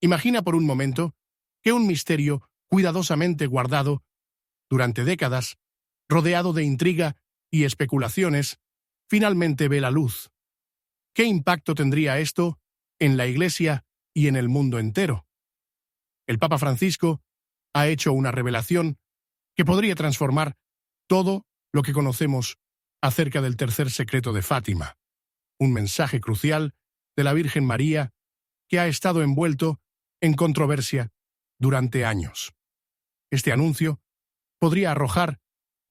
Imagina por un momento que un misterio cuidadosamente guardado durante décadas, rodeado de intriga y especulaciones, finalmente ve la luz. ¿Qué impacto tendría esto en la Iglesia y en el mundo entero? El Papa Francisco ha hecho una revelación que podría transformar todo lo que conocemos acerca del tercer secreto de Fátima, un mensaje crucial de la Virgen María que ha estado envuelto en controversia durante años. Este anuncio podría arrojar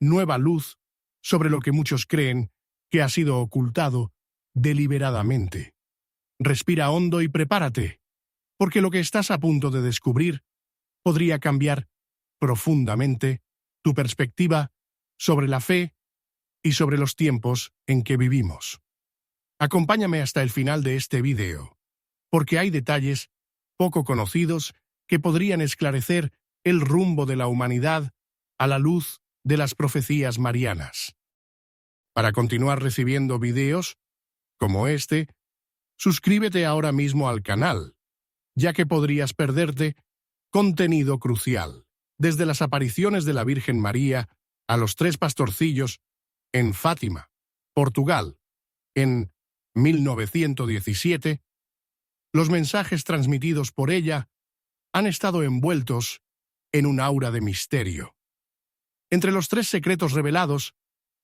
nueva luz sobre lo que muchos creen que ha sido ocultado deliberadamente. Respira hondo y prepárate, porque lo que estás a punto de descubrir podría cambiar profundamente tu perspectiva sobre la fe y sobre los tiempos en que vivimos. Acompáñame hasta el final de este video, porque hay detalles poco conocidos que podrían esclarecer el rumbo de la humanidad a la luz de las profecías marianas. Para continuar recibiendo videos como este, suscríbete ahora mismo al canal, ya que podrías perderte contenido crucial, desde las apariciones de la Virgen María a los tres pastorcillos en Fátima, Portugal, en 1917, los mensajes transmitidos por ella han estado envueltos en un aura de misterio. Entre los tres secretos revelados,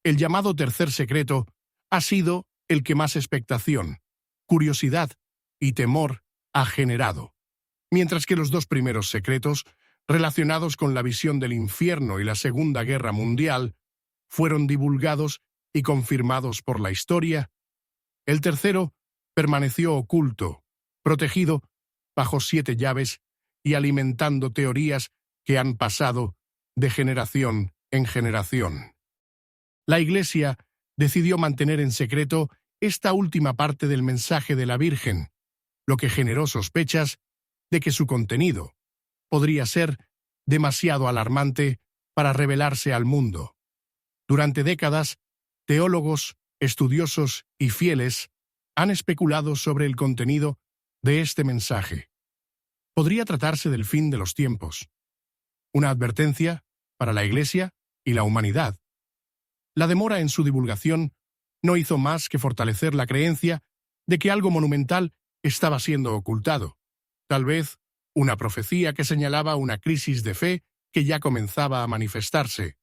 el llamado tercer secreto ha sido el que más expectación, curiosidad y temor ha generado, mientras que los dos primeros secretos, relacionados con la visión del infierno y la Segunda Guerra Mundial, fueron divulgados y confirmados por la historia. El tercero permaneció oculto, protegido bajo 7 llaves y alimentando teorías que han pasado de generación en generación. La Iglesia decidió mantener en secreto esta última parte del mensaje de la Virgen, lo que generó sospechas de que su contenido podría ser demasiado alarmante para revelarse al mundo. Durante décadas, teólogos, estudiosos y fieles han especulado sobre el contenido de este mensaje. Podría tratarse del fin de los tiempos, una advertencia para la Iglesia y la humanidad. La demora en su divulgación no hizo más que fortalecer la creencia de que algo monumental estaba siendo ocultado, tal vez una profecía que señalaba una crisis de fe que ya comenzaba a manifestarse.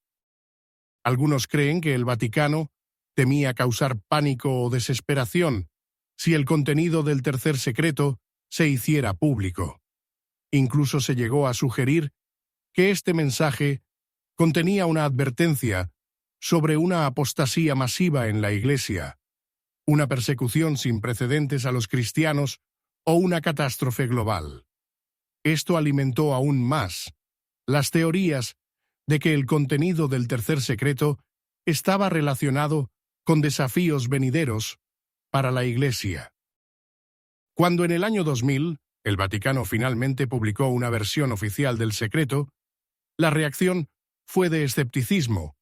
Algunos creen que el Vaticano temía causar pánico o desesperación si el contenido del tercer secreto se hiciera público. Incluso se llegó a sugerir que este mensaje contenía una advertencia sobre una apostasía masiva en la Iglesia, una persecución sin precedentes a los cristianos o una catástrofe global. Esto alimentó aún más las teorías de que el contenido del tercer secreto estaba relacionado con desafíos venideros para la Iglesia. Cuando en el año 2000 el Vaticano finalmente publicó una versión oficial del secreto, la reacción fue de escepticismo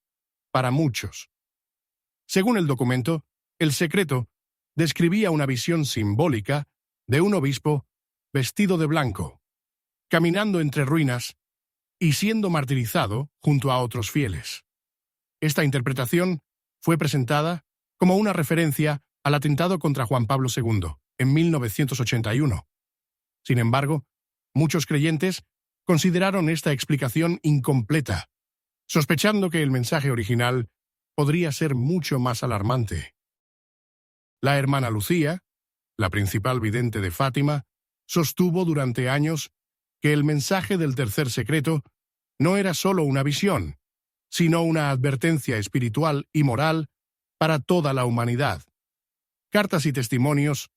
para muchos. Según el documento, el secreto describía una visión simbólica de un obispo vestido de blanco, caminando entre ruinas y siendo martirizado junto a otros fieles. Esta interpretación fue presentada como una referencia al atentado contra Juan Pablo II en 1981. Sin embargo, muchos creyentes consideraron esta explicación incompleta, sospechando que el mensaje original podría ser mucho más alarmante. La hermana Lucía, la principal vidente de Fátima, sostuvo durante años que el mensaje del tercer secreto no era solo una visión, sino una advertencia espiritual y moral para toda la humanidad. Cartas y testimonios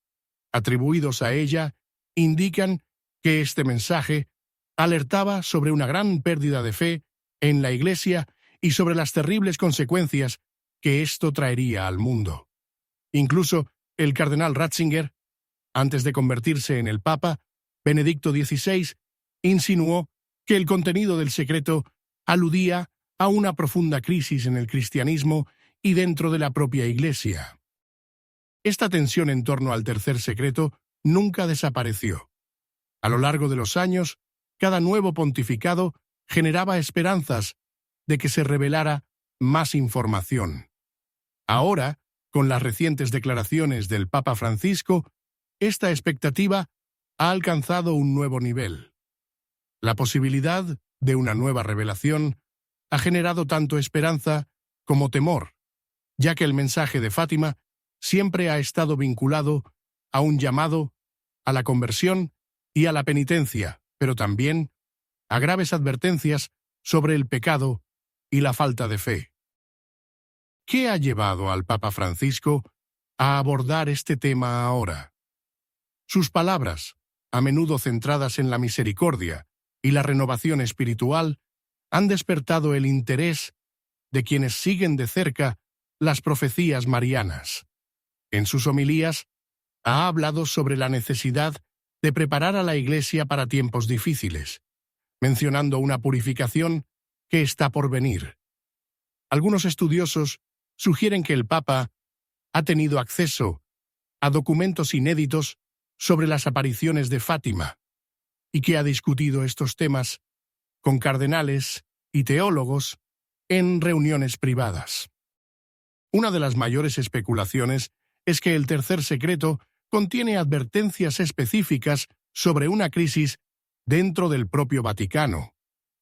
atribuidos a ella indican que este mensaje alertaba sobre una gran pérdida de fe en la Iglesia y sobre las terribles consecuencias que esto traería al mundo. Incluso el cardenal Ratzinger, antes de convertirse en el Papa, Benedicto XVI, insinuó que el contenido del secreto aludía a una profunda crisis en el cristianismo y dentro de la propia Iglesia. Esta tensión en torno al tercer secreto nunca desapareció. A lo largo de los años, cada nuevo pontificado generaba esperanzas de que se revelara más información. Ahora, con las recientes declaraciones del Papa Francisco, esta expectativa ha alcanzado un nuevo nivel. La posibilidad de una nueva revelación ha generado tanto esperanza como temor, ya que el mensaje de Fátima siempre ha estado vinculado a un llamado a la conversión y a la penitencia, pero también a graves advertencias sobre el pecado y la falta de fe. ¿Qué ha llevado al Papa Francisco a abordar este tema ahora? Sus palabras, a menudo centradas en la misericordia y la renovación espiritual, han despertado el interés de quienes siguen de cerca las profecías marianas. En sus homilías, ha hablado sobre la necesidad de preparar a la Iglesia para tiempos difíciles, mencionando una purificación que está por venir. Algunos estudiosos sugieren que el Papa ha tenido acceso a documentos inéditos sobre las apariciones de Fátima y que ha discutido estos temas con cardenales y teólogos en reuniones privadas. Una de las mayores especulaciones es que el tercer secreto contiene advertencias específicas sobre una crisis dentro del propio Vaticano,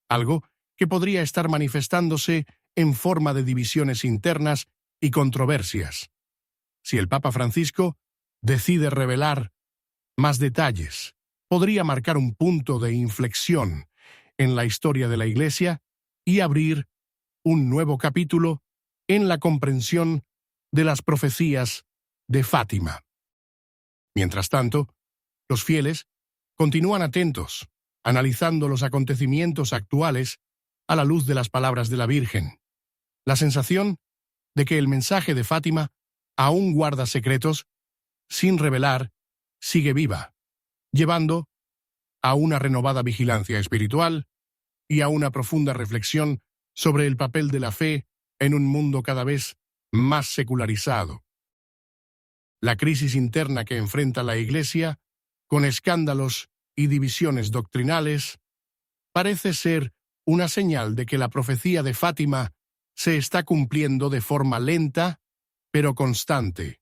algo que podría estar manifestándose en forma de divisiones internas y controversias. Si el Papa Francisco decide revelar más detalles, podría marcar un punto de inflexión en la historia de la Iglesia y abrir un nuevo capítulo en la comprensión de las profecías de Fátima. Mientras tanto, los fieles continúan atentos, analizando los acontecimientos actuales a la luz de las palabras de la Virgen. La sensación de que el mensaje de Fátima aún guarda secretos sin revelar sigue viva, llevando a una renovada vigilancia espiritual y a una profunda reflexión sobre el papel de la fe en un mundo cada vez más secularizado. La crisis interna que enfrenta la Iglesia, con escándalos y divisiones doctrinales, parece ser una señal de que la profecía de Fátima se está cumpliendo de forma lenta, pero constante.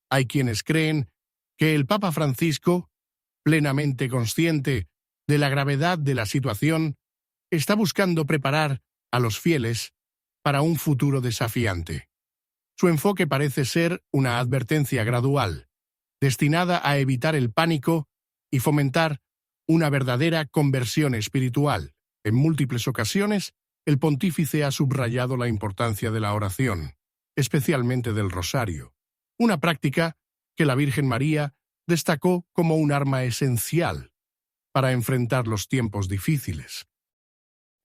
Hay quienes creen que el Papa Francisco, plenamente consciente de la gravedad de la situación, está buscando preparar a los fieles para un futuro desafiante. Su enfoque parece ser una advertencia gradual, destinada a evitar el pánico y fomentar una verdadera conversión espiritual. En múltiples ocasiones, el pontífice ha subrayado la importancia de la oración, especialmente del rosario, una práctica que la Virgen María destacó como un arma esencial para enfrentar los tiempos difíciles.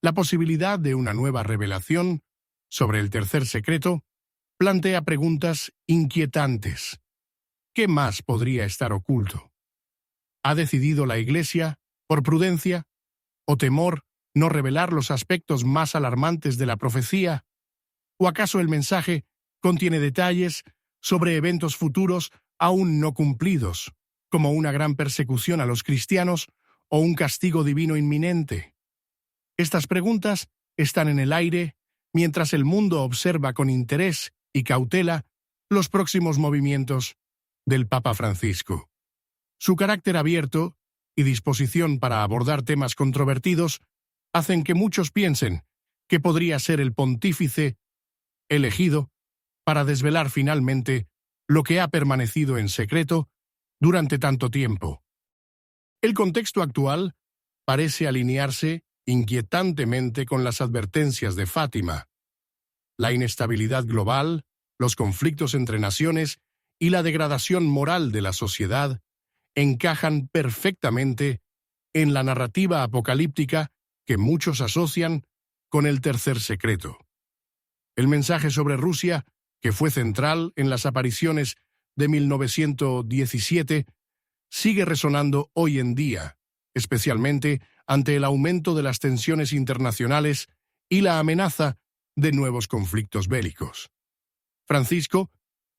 La posibilidad de una nueva revelación sobre el tercer secreto plantea preguntas inquietantes. ¿Qué más podría estar oculto? ¿Ha decidido la Iglesia, por prudencia o temor, no revelar los aspectos más alarmantes de la profecía? ¿O acaso el mensaje contiene detalles sobre eventos futuros aún no cumplidos, como una gran persecución a los cristianos o un castigo divino inminente? Estas preguntas están en el aire mientras el mundo observa con interés y cautela los próximos movimientos del Papa Francisco. Su carácter abierto y disposición para abordar temas controvertidos hacen que muchos piensen que podría ser el pontífice elegido para desvelar finalmente lo que ha permanecido en secreto durante tanto tiempo. El contexto actual parece alinearse inquietantemente con las advertencias de Fátima. La inestabilidad global, los conflictos entre naciones y la degradación moral de la sociedad encajan perfectamente en la narrativa apocalíptica que muchos asocian con el tercer secreto. El mensaje sobre Rusia, que fue central en las apariciones de 1917, sigue resonando hoy en día, especialmente ante el aumento de las tensiones internacionales y la amenaza de nuevos conflictos bélicos. Francisco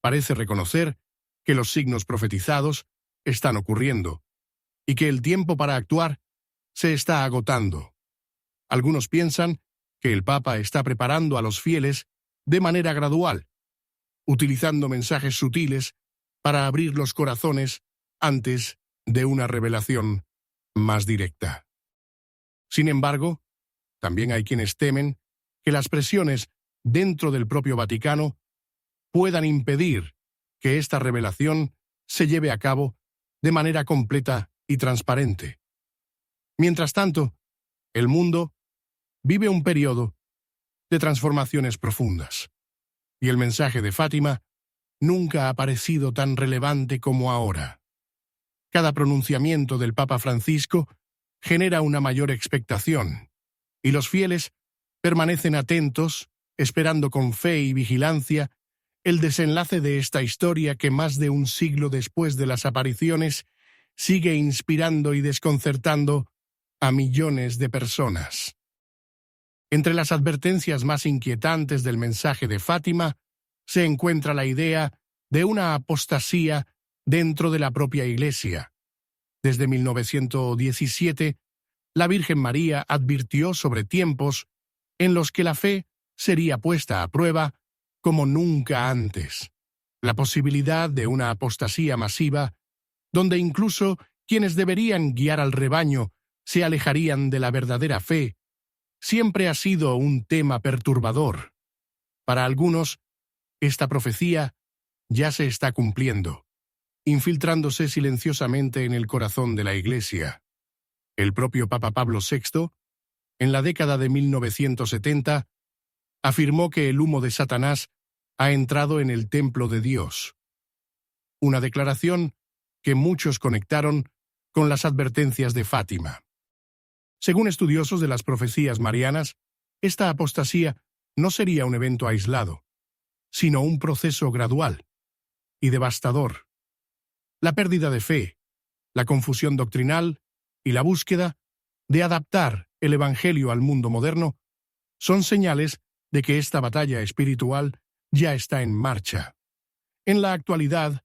parece reconocer que los signos profetizados están ocurriendo, y que el tiempo para actuar se está agotando. Algunos piensan que el Papa está preparando a los fieles de manera gradual, utilizando mensajes sutiles para abrir los corazones antes de una revelación más directa. Sin embargo, también hay quienes temen que las presiones dentro del propio Vaticano puedan impedir que esta revelación se lleve a cabo de manera completa y transparente. Mientras tanto, el mundo vive un periodo de transformaciones profundas, y el mensaje de Fátima nunca ha parecido tan relevante como ahora. Cada pronunciamiento del Papa Francisco genera una mayor expectación, y los fieles permanecen atentos, esperando con fe y vigilancia el desenlace de esta historia que más de un siglo después de las apariciones sigue inspirando y desconcertando a millones de personas. Entre las advertencias más inquietantes del mensaje de Fátima se encuentra la idea de una apostasía dentro de la propia Iglesia. Desde 1917, la Virgen María advirtió sobre tiempos en los que la fe sería puesta a prueba como nunca antes. La posibilidad de una apostasía masiva, donde incluso quienes deberían guiar al rebaño se alejarían de la verdadera fe, siempre ha sido un tema perturbador. Para algunos, esta profecía ya se está cumpliendo, infiltrándose silenciosamente en el corazón de la Iglesia. El propio Papa Pablo VI, en la década de 1970, afirmó que el humo de Satanás ha entrado en el templo de Dios. Una declaración que muchos conectaron con las advertencias de Fátima. Según estudiosos de las profecías marianas, esta apostasía no sería un evento aislado, sino un proceso gradual y devastador. La pérdida de fe, la confusión doctrinal y la búsqueda de adaptar el Evangelio al mundo moderno son señales de que esta batalla espiritual ya está en marcha. En la actualidad,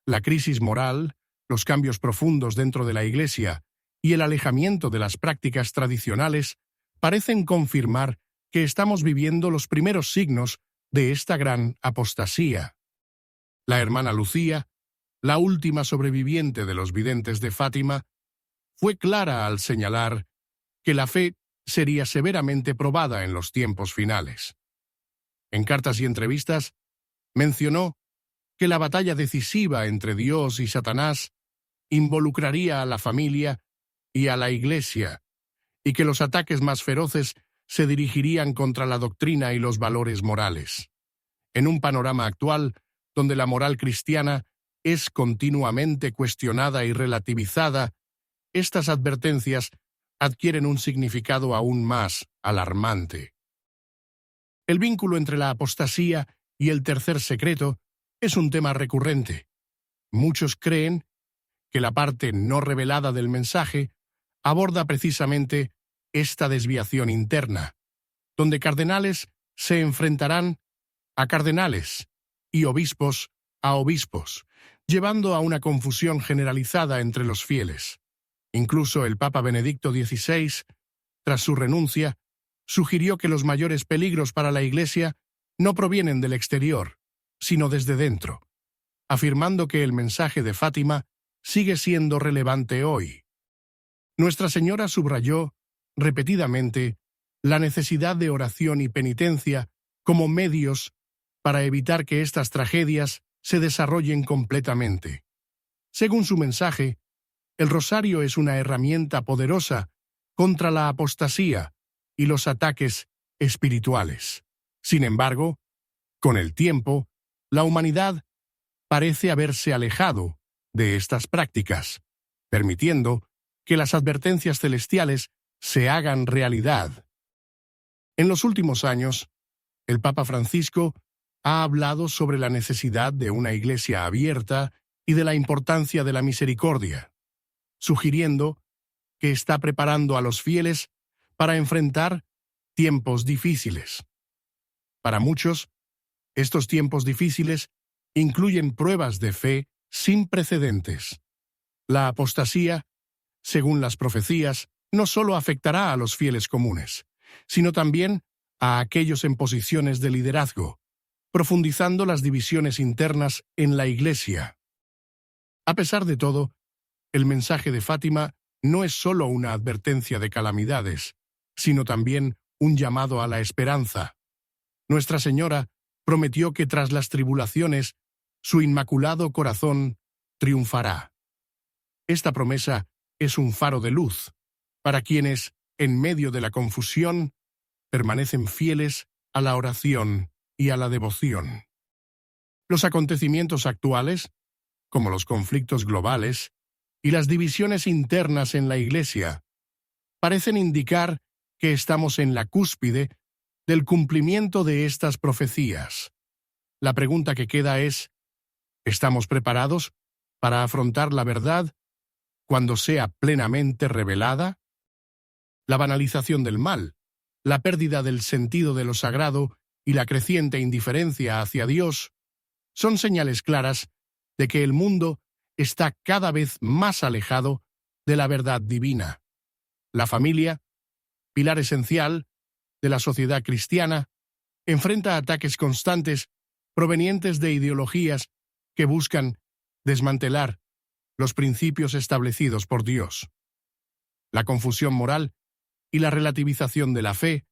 la crisis moral, los cambios profundos dentro de la Iglesia y el alejamiento de las prácticas tradicionales parecen confirmar que estamos viviendo los primeros signos de esta gran apostasía. La hermana Lucía, la última sobreviviente de los videntes de Fátima, fue clara al señalar que la fe sería severamente probada en los tiempos finales. En cartas y entrevistas, mencionó que la batalla decisiva entre Dios y Satanás involucraría a la familia y a la Iglesia, y que los ataques más feroces se dirigirían contra la doctrina y los valores morales. En un panorama actual, donde la moral cristiana es continuamente cuestionada y relativizada, estas advertencias adquieren un significado aún más alarmante. El vínculo entre la apostasía y el tercer secreto es un tema recurrente. Muchos creen que la parte no revelada del mensaje aborda precisamente esta desviación interna, donde cardenales se enfrentarán a cardenales y obispos a obispos, llevando a una confusión generalizada entre los fieles. Incluso el Papa Benedicto XVI, tras su renuncia, sugirió que los mayores peligros para la Iglesia no provienen del exterior, sino desde dentro, afirmando que el mensaje de Fátima sigue siendo relevante hoy. Nuestra Señora subrayó repetidamente la necesidad de oración y penitencia como medios para evitar que estas tragedias se desarrollen completamente. Según su mensaje, el rosario es una herramienta poderosa contra la apostasía y los ataques espirituales. Sin embargo, con el tiempo, la humanidad parece haberse alejado de estas prácticas, permitiendo que las advertencias celestiales se hagan realidad. En los últimos años, el Papa Francisco ha hablado sobre la necesidad de una Iglesia abierta y de la importancia de la misericordia, sugiriendo que está preparando a los fieles para enfrentar tiempos difíciles. Para muchos, estos tiempos difíciles incluyen pruebas de fe sin precedentes. La apostasía según las profecías, no solo afectará a los fieles comunes, sino también a aquellos en posiciones de liderazgo, profundizando las divisiones internas en la Iglesia. A pesar de todo, el mensaje de Fátima no es solo una advertencia de calamidades, sino también un llamado a la esperanza. Nuestra Señora prometió que tras las tribulaciones, su inmaculado corazón triunfará. Esta promesa es un faro de luz para quienes, en medio de la confusión, permanecen fieles a la oración y a la devoción. Los acontecimientos actuales, como los conflictos globales y las divisiones internas en la Iglesia, parecen indicar que estamos en la cúspide del cumplimiento de estas profecías. La pregunta que queda es, ¿estamos preparados para afrontar la verdad cuando sea plenamente revelada? La banalización del mal, la pérdida del sentido de lo sagrado y la creciente indiferencia hacia Dios son señales claras de que el mundo está cada vez más alejado de la verdad divina. La familia, pilar esencial de la sociedad cristiana, enfrenta ataques constantes provenientes de ideologías que buscan desmantelar los principios establecidos por Dios. La confusión moral y la relativización de la fe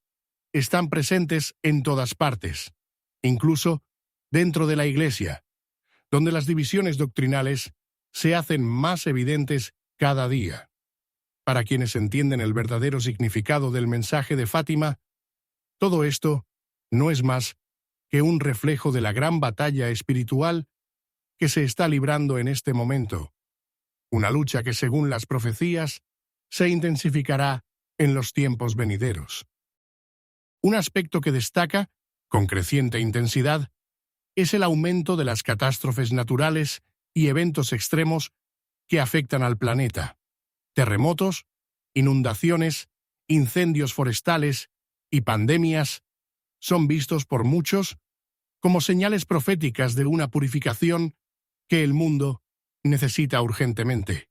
están presentes en todas partes, incluso dentro de la Iglesia, donde las divisiones doctrinales se hacen más evidentes cada día. Para quienes entienden el verdadero significado del mensaje de Fátima, todo esto no es más que un reflejo de la gran batalla espiritual que se está librando en este momento, una lucha que, según las profecías, se intensificará en los tiempos venideros. Un aspecto que destaca, con creciente intensidad, es el aumento de las catástrofes naturales y eventos extremos que afectan al planeta. Terremotos, inundaciones, incendios forestales y pandemias son vistos por muchos como señales proféticas de una purificación que el mundo necesita urgentemente.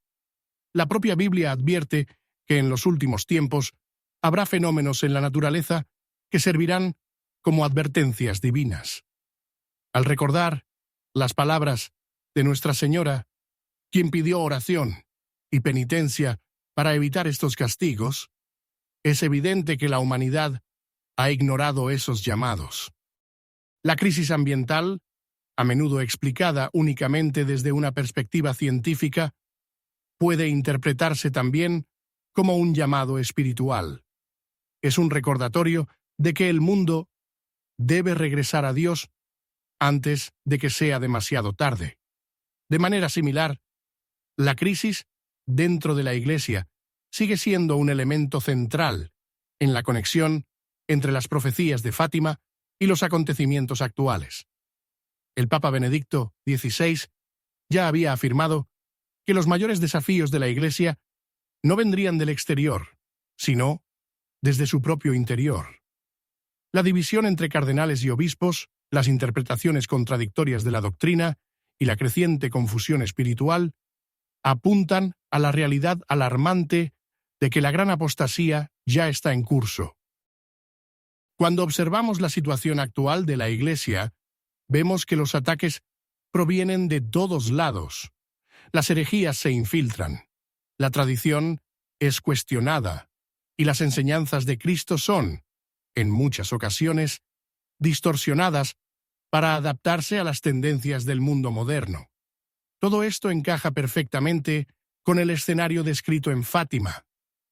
La propia Biblia advierte que en los últimos tiempos habrá fenómenos en la naturaleza que servirán como advertencias divinas. Al recordar las palabras de Nuestra Señora, quien pidió oración y penitencia para evitar estos castigos, es evidente que la humanidad ha ignorado esos llamados. La crisis ambiental, a menudo explicada únicamente desde una perspectiva científica, puede interpretarse también como un llamado espiritual. Es un recordatorio de que el mundo debe regresar a Dios antes de que sea demasiado tarde. De manera similar, la crisis dentro de la Iglesia sigue siendo un elemento central en la conexión entre las profecías de Fátima y los acontecimientos actuales. El Papa Benedicto XVI ya había afirmado que los mayores desafíos de la Iglesia no vendrían del exterior, sino desde su propio interior. La división entre cardenales y obispos, las interpretaciones contradictorias de la doctrina y la creciente confusión espiritual apuntan a la realidad alarmante de que la gran apostasía ya está en curso. Cuando observamos la situación actual de la Iglesia, vemos que los ataques provienen de todos lados. Las herejías se infiltran, la tradición es cuestionada y las enseñanzas de Cristo son, en muchas ocasiones, distorsionadas para adaptarse a las tendencias del mundo moderno. Todo esto encaja perfectamente con el escenario descrito en Fátima,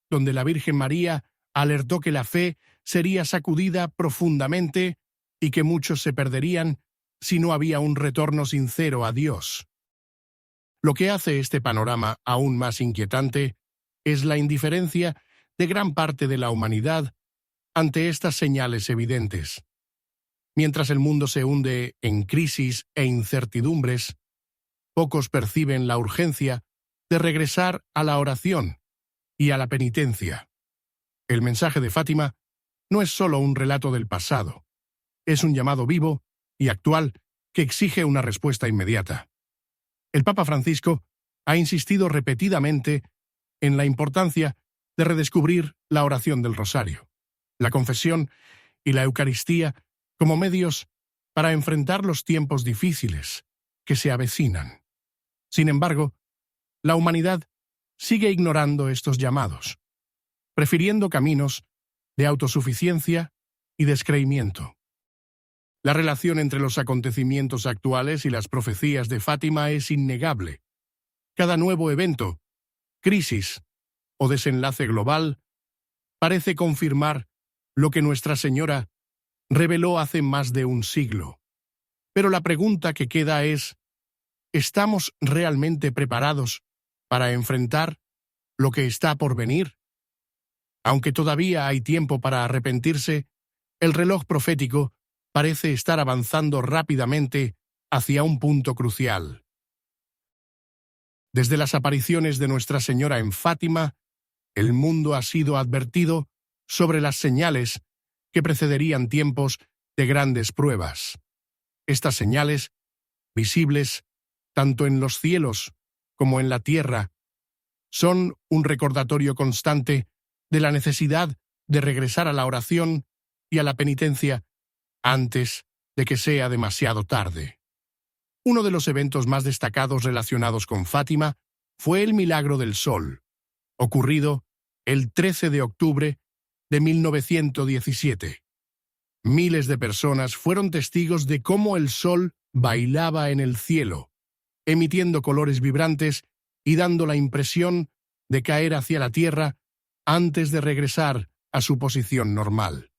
donde la Virgen María alertó que la fe sería sacudida profundamente y que muchos se perderían si no había un retorno sincero a Dios. Lo que hace este panorama aún más inquietante es la indiferencia de gran parte de la humanidad ante estas señales evidentes. Mientras el mundo se hunde en crisis e incertidumbres, pocos perciben la urgencia de regresar a la oración y a la penitencia. El mensaje de Fátima no es solo un relato del pasado, es un llamado vivo y actual que exige una respuesta inmediata. El Papa Francisco ha insistido repetidamente en la importancia de redescubrir la oración del rosario, la confesión y la Eucaristía como medios para enfrentar los tiempos difíciles que se avecinan. Sin embargo, la humanidad sigue ignorando estos llamados, prefiriendo caminos de autosuficiencia y descreimiento. La relación entre los acontecimientos actuales y las profecías de Fátima es innegable. Cada nuevo evento, crisis o desenlace global parece confirmar lo que Nuestra Señora reveló hace más de un siglo. Pero la pregunta que queda es, ¿estamos realmente preparados para enfrentar lo que está por venir? Aunque todavía hay tiempo para arrepentirse, el reloj profético parece estar avanzando rápidamente hacia un punto crucial. Desde las apariciones de Nuestra Señora en Fátima, el mundo ha sido advertido sobre las señales que precederían tiempos de grandes pruebas. Estas señales, visibles tanto en los cielos como en la tierra, son un recordatorio constante de la necesidad de regresar a la oración y a la penitencia antes de que sea demasiado tarde. Uno de los eventos más destacados relacionados con Fátima fue el milagro del sol, ocurrido el 13 de octubre de 1917. Miles de personas fueron testigos de cómo el sol bailaba en el cielo, emitiendo colores vibrantes y dando la impresión de caer hacia la tierra antes de regresar a su posición normal.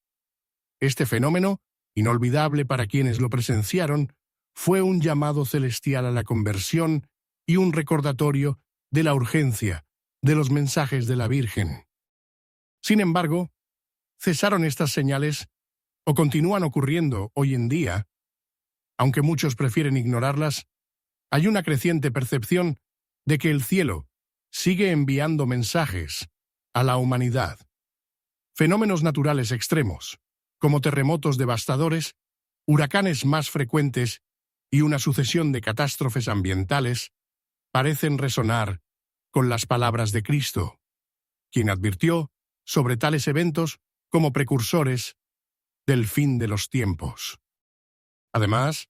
Este fenómeno, inolvidable para quienes lo presenciaron, fue un llamado celestial a la conversión y un recordatorio de la urgencia de los mensajes de la Virgen. Sin embargo, ¿cesaron estas señales o continúan ocurriendo hoy en día? Aunque muchos prefieren ignorarlas, hay una creciente percepción de que el cielo sigue enviando mensajes a la humanidad. Fenómenos naturales extremos, como terremotos devastadores, huracanes más frecuentes y una sucesión de catástrofes ambientales, parecen resonar con las palabras de Cristo, quien advirtió sobre tales eventos como precursores del fin de los tiempos. Además,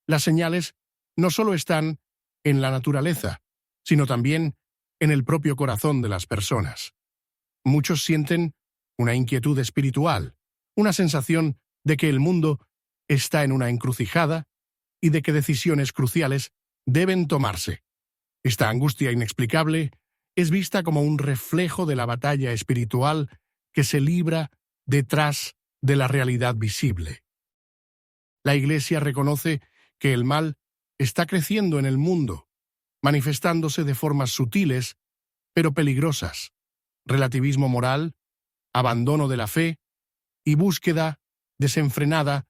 las señales no solo están en la naturaleza, sino también en el propio corazón de las personas. Muchos sienten una inquietud espiritual, una sensación de que el mundo está en una encrucijada y de que decisiones cruciales deben tomarse. Esta angustia inexplicable es vista como un reflejo de la batalla espiritual que se libra detrás de la realidad visible. La Iglesia reconoce que el mal está creciendo en el mundo, manifestándose de formas sutiles, pero peligrosas: relativismo moral, abandono de la fe y búsqueda desenfrenada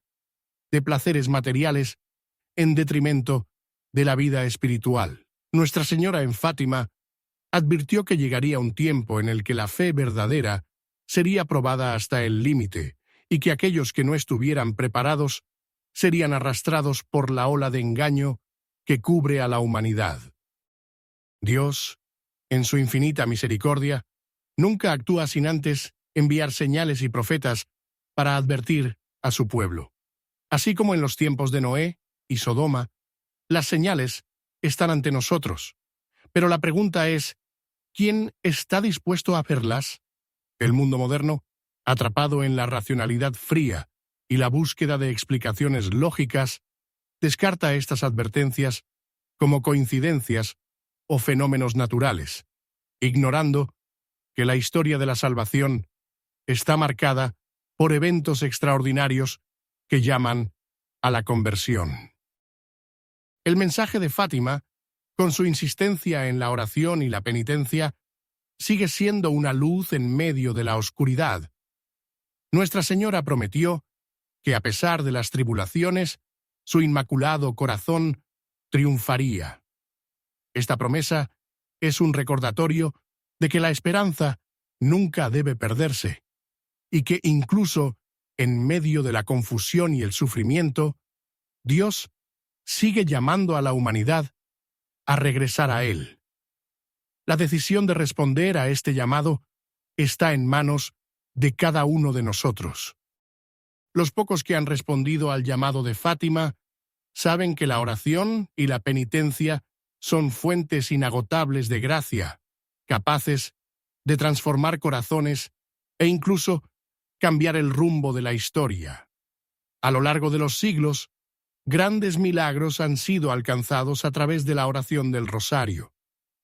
de placeres materiales en detrimento de la vida espiritual. Nuestra Señora en Fátima advirtió que llegaría un tiempo en el que la fe verdadera sería probada hasta el límite y que aquellos que no estuvieran preparados serían arrastrados por la ola de engaño que cubre a la humanidad. Dios, en su infinita misericordia, nunca actúa sin antes enviar señales y profetas para advertir a su pueblo. Así como en los tiempos de Noé y Sodoma, las señales están ante nosotros. Pero la pregunta es, ¿quién está dispuesto a verlas? El mundo moderno, atrapado en la racionalidad fría y la búsqueda de explicaciones lógicas, descarta estas advertencias como coincidencias o fenómenos naturales, ignorando que la historia de la salvación está marcada por eventos extraordinarios que llaman a la conversión. El mensaje de Fátima, con su insistencia en la oración y la penitencia, sigue siendo una luz en medio de la oscuridad. Nuestra Señora prometió que a pesar de las tribulaciones, su inmaculado corazón triunfaría. Esta promesa es un recordatorio de que la esperanza nunca debe perderse y que incluso en medio de la confusión y el sufrimiento, Dios sigue llamando a la humanidad a regresar a Él. La decisión de responder a este llamado está en manos de cada uno de nosotros. Los pocos que han respondido al llamado de Fátima saben que la oración y la penitencia son fuentes inagotables de gracia, capaces de transformar corazones e incluso cambiar el rumbo de la historia. A lo largo de los siglos, grandes milagros han sido alcanzados a través de la oración del rosario.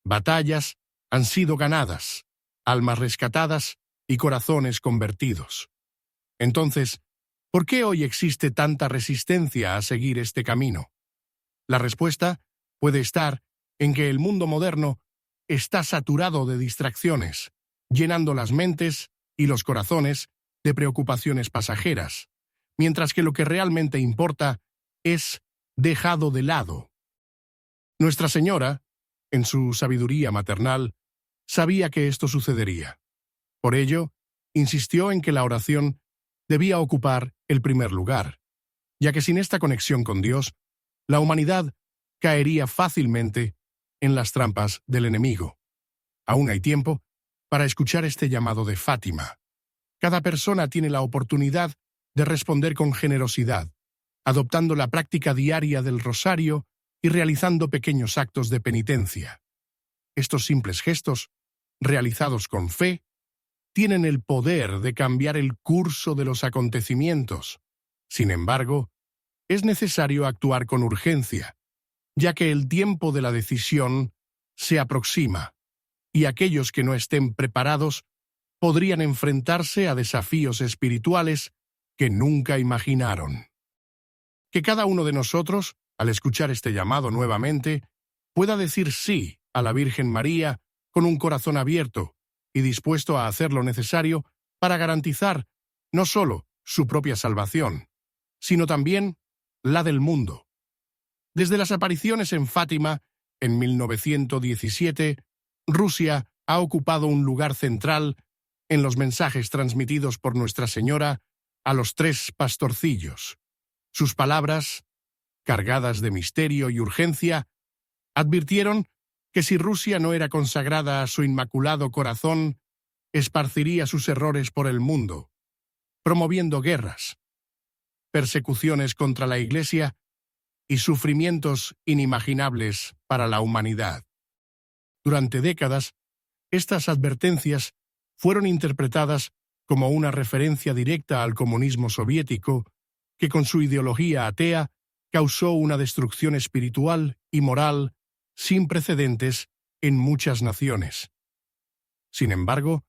Batallas han sido ganadas, almas rescatadas y corazones convertidos. Entonces, ¿por qué hoy existe tanta resistencia a seguir este camino? La respuesta puede estar en que el mundo moderno está saturado de distracciones, llenando las mentes y los corazones de preocupaciones pasajeras, mientras que lo que realmente importa es dejado de lado. Nuestra Señora, en su sabiduría maternal, sabía que esto sucedería. Por ello, insistió en que la oración debía ocupar el primer lugar, ya que sin esta conexión con Dios, la humanidad caería fácilmente en las trampas del enemigo. Aún hay tiempo para escuchar este llamado de Fátima. Cada persona tiene la oportunidad de responder con generosidad, adoptando la práctica diaria del rosario y realizando pequeños actos de penitencia. Estos simples gestos, realizados con fe, tienen el poder de cambiar el curso de los acontecimientos. Sin embargo, es necesario actuar con urgencia, ya que el tiempo de la decisión se aproxima, y aquellos que no estén preparados podrían enfrentarse a desafíos espirituales que nunca imaginaron. Que cada uno de nosotros, al escuchar este llamado nuevamente, pueda decir sí a la Virgen María con un corazón abierto y dispuesto a hacer lo necesario para garantizar no solo su propia salvación, sino también la del mundo. Desde las apariciones en Fátima, en 1917, Rusia ha ocupado un lugar central en los mensajes transmitidos por Nuestra Señora a los 3 pastorcillos. Sus palabras, cargadas de misterio y urgencia, advirtieron que si Rusia no era consagrada a su inmaculado corazón, esparciría sus errores por el mundo, promoviendo guerras, persecuciones contra la Iglesia y sufrimientos inimaginables para la humanidad. Durante décadas, estas advertencias fueron interpretadas como una referencia directa al comunismo soviético, que con su ideología atea causó una destrucción espiritual y moral sin precedentes en muchas naciones. Sin embargo,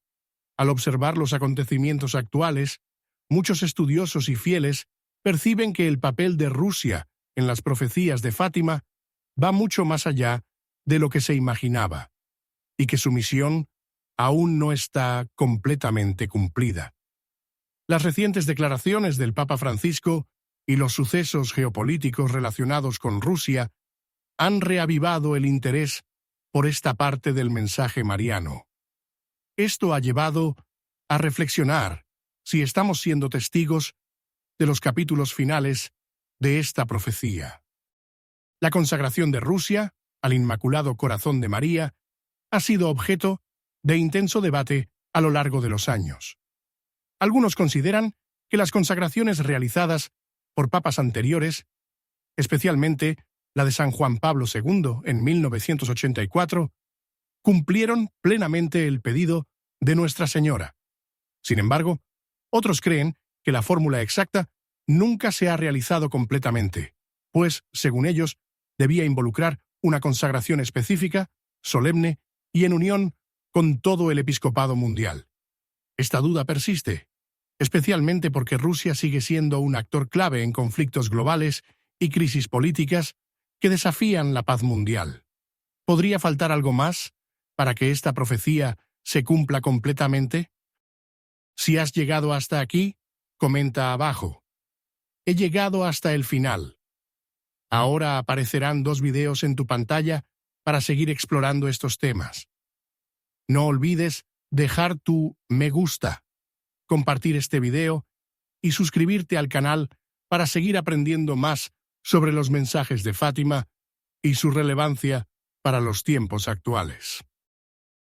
al observar los acontecimientos actuales, muchos estudiosos y fieles perciben que el papel de Rusia en las profecías de Fátima va mucho más allá de lo que se imaginaba, y que su misión aún no está completamente cumplida. Las recientes declaraciones del Papa Francisco y los sucesos geopolíticos relacionados con Rusia han reavivado el interés por esta parte del mensaje mariano. Esto ha llevado a reflexionar si estamos siendo testigos de los capítulos finales de esta profecía. La consagración de Rusia al Inmaculado Corazón de María ha sido objeto de intenso debate a lo largo de los años. Algunos consideran que las consagraciones realizadas por papas anteriores, especialmente la de San Juan Pablo II en 1984, cumplieron plenamente el pedido de Nuestra Señora. Sin embargo, otros creen que la fórmula exacta nunca se ha realizado completamente, pues, según ellos, debía involucrar una consagración específica, solemne y en unión con todo el episcopado mundial. Esta duda persiste, especialmente porque Rusia sigue siendo un actor clave en conflictos globales y crisis políticas que desafían la paz mundial. ¿Podría faltar algo más para que esta profecía se cumpla completamente? Si has llegado hasta aquí, comenta abajo. He llegado hasta el final. Ahora aparecerán 2 videos en tu pantalla para seguir explorando estos temas. No olvides dejar tu me gusta, compartir este video y suscribirte al canal para seguir aprendiendo más sobre los mensajes de Fátima y su relevancia para los tiempos actuales.